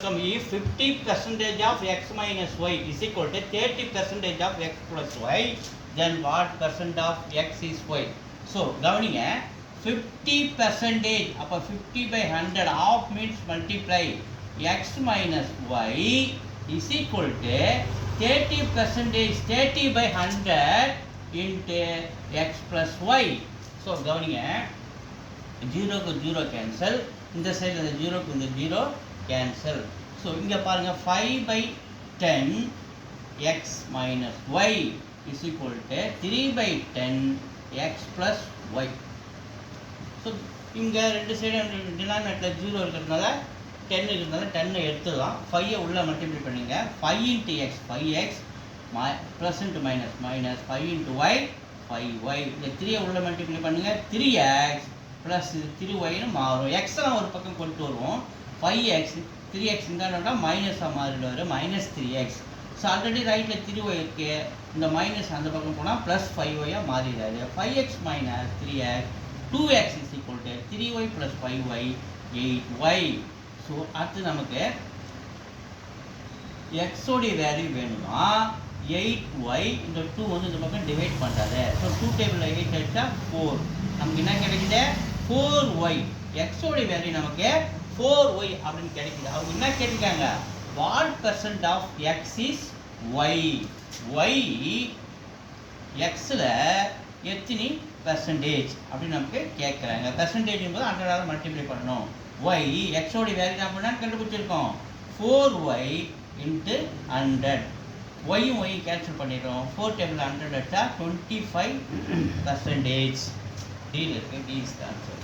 So if 50% of x minus y is equal to 30% of x plus y, then what percent of x is y? So கவனிங்க 50% அப்போ 50 by 100 half means multiply x minus y is equal to 30%, 30 by 100 into x plus y. So கவனிங்க 0 க்கு 0 cancel, இந்த சைடில் இந்த 0 க்கு இந்த 0 cancel. So இங்கே பாருங்கள் 5 by 10 x minus y is equal to 3 by 10 x plus y. So இங்கே ரெண்டு சைடும் டினாமினேட்டில் 0 இருக்கிறதுனால 10 இருக்கிறதுனால 10 எடுத்துடலாம். 5 உள்ள மல்டிப்ளை பண்ணிங்க. 5 into x 5x plus into minus minus 5 into y 5y. இந்த 3 உள்ள மல்டிப்ளை பண்ணுங்க. 3x ப்ளஸ் இது 3yன்னு மாறும். எக்ஸ்லாம் ஒரு பக்கம் கொண்டு வருவோம். 5x 3x இருந்தால் மைனஸாக மாறிடுவார், மைனஸ் 3x. ஸோ ஆல்ரெடி ரைட்டில் 3y இருக்கு, இந்த மைனஸ் அந்த பக்கம் போனால் ப்ளஸ் 5yயாக மாறிடாது. 5x minus 3x 2x is equal to 3y plus 5y 8y. So அடுத்து நமக்கு எக்ஸோடைய வேல்யூ வேணுமா 8y இந்த 2 வந்து இந்த பக்கம் டிவைட் பண்ணுறாரு. ஸோ 2 டேபிளில் 8 எடுத்தா 4, நமக்கு என்ன கிடைக்குது 4y. எக்ஸோடைய வேல்யூ நமக்கு 4y அப்படின்னு கிடைக்குது. அவங்க என்ன கேட்டிருக்காங்க, what percent of X is Y. Y எக்ஸில் எத்தனை பெர்சன்டேஜ் அப்படின்னு நமக்கு கேட்குறாங்க. பெர்சன்டேஜ் என்பது 100 மல்டிப்ளை பண்ணணும். ஒய் எக்ஸோடைய வேல்யூ நம்ம என்ன கண்டுபிடிச்சிருக்கோம் 4y இன்ட்டு 100. ஒய்யும் ஒய்யும் கேன்சல் பண்ணிடுறோம். 4 டேபிள் 100 எடுத்தால் 25%. டீல் இருக்குது, டி இஸ் த ஆன்சர்.